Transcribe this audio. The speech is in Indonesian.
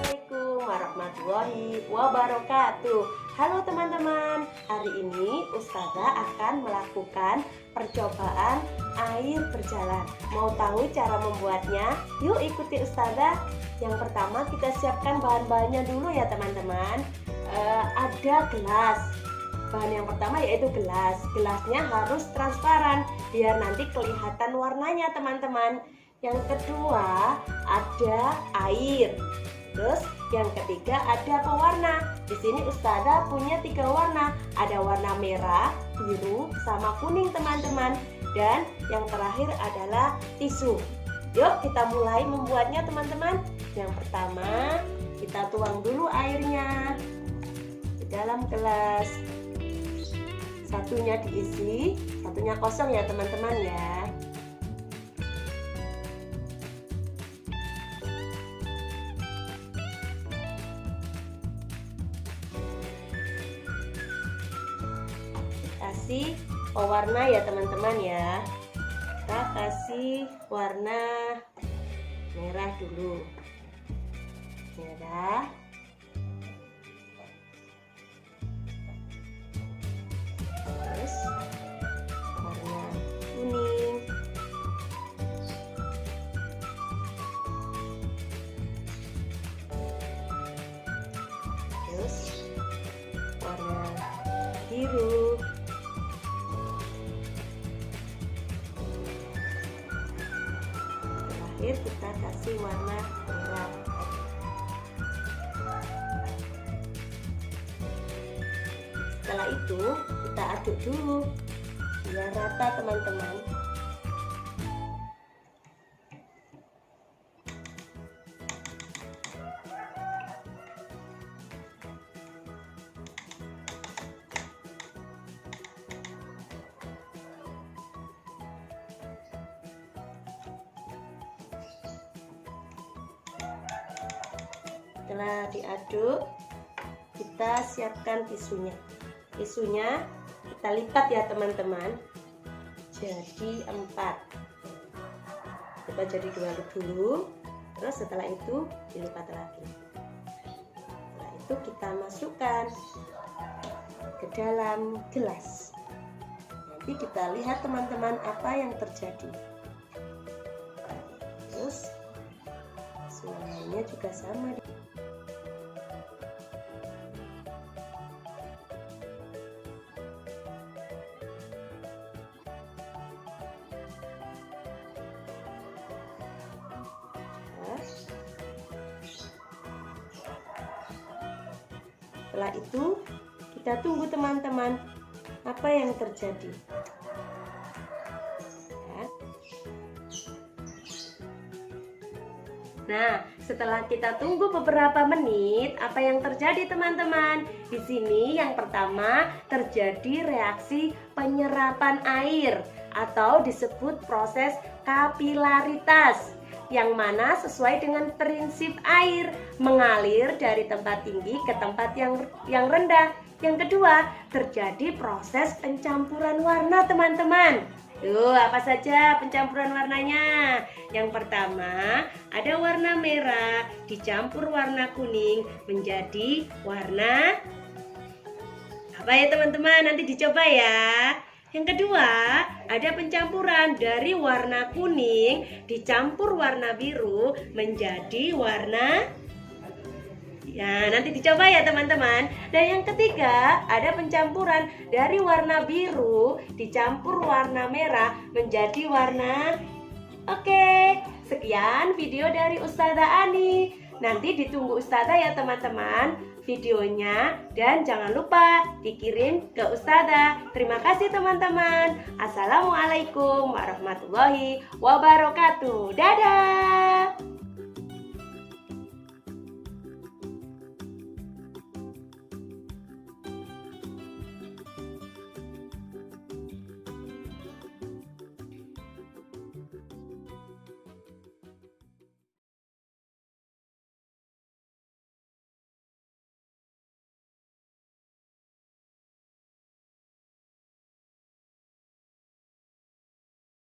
Assalamualaikum warahmatullahi wabarakatuh. Halo teman-teman, hari ini Ustazah akan melakukan percobaan air berjalan. Mau tahu cara membuatnya? Yuk ikuti Ustazah. Yang pertama kita siapkan bahan-bahannya dulu ya teman-teman. Ada gelas. Bahan yang pertama yaitu gelas. Gelasnya harus transparan biar nanti kelihatan warnanya teman-teman. Yang kedua ada air. Terus yang ketiga ada pewarna. Di sini Ustazah punya 3 warna. Ada warna merah, biru, sama kuning teman-teman. Dan yang terakhir adalah tisu. Yuk kita mulai membuatnya teman-teman. Yang pertama kita tuang dulu airnya ke dalam gelas. Satunya diisi, satunya kosong ya teman-teman ya. Kasih pewarna ya teman-teman ya. Kita kasih warna merah dulu. Merah. Terus warna kuning. Terus warna biru. Terakhir kita kasih warna merah. Setelah itu kita aduk dulu biar rata teman-teman. Setelah diaduk, kita siapkan tisunya. Tisunya kita lipat ya teman-teman, jadi 4. Kita jadi 2 dulu, terus setelah itu dilipat lagi. Setelah itu kita masukkan ke dalam gelas. Nanti kita lihat teman-teman apa yang terjadi. Terus semuanya juga sama. Setelah itu kita tunggu teman-teman apa yang terjadi ya. Nah, setelah kita tunggu beberapa menit, apa yang terjadi teman-teman? Di sini yang pertama terjadi reaksi penyerapan air atau disebut proses kapilaritas, yang mana sesuai dengan prinsip air mengalir dari tempat tinggi ke tempat yang rendah. Yang kedua, terjadi proses pencampuran warna teman-teman. Tuh, apa saja pencampuran warnanya? Yang pertama, ada warna merah dicampur warna kuning menjadi warna apa ya teman-teman? Nanti dicoba ya. Yang kedua, ada pencampuran dari warna kuning dicampur warna biru menjadi warna, ya nanti dicoba ya teman-teman. Dan yang ketiga, ada pencampuran dari warna biru dicampur warna merah menjadi warna. Oke, sekian video dari Ustazah Ani. Nanti ditunggu Ustazah ya teman-teman videonya, dan jangan lupa dikirim ke Ustazah. Terima kasih teman-teman. Assalamualaikum warahmatullahi wabarakatuh. Dadah.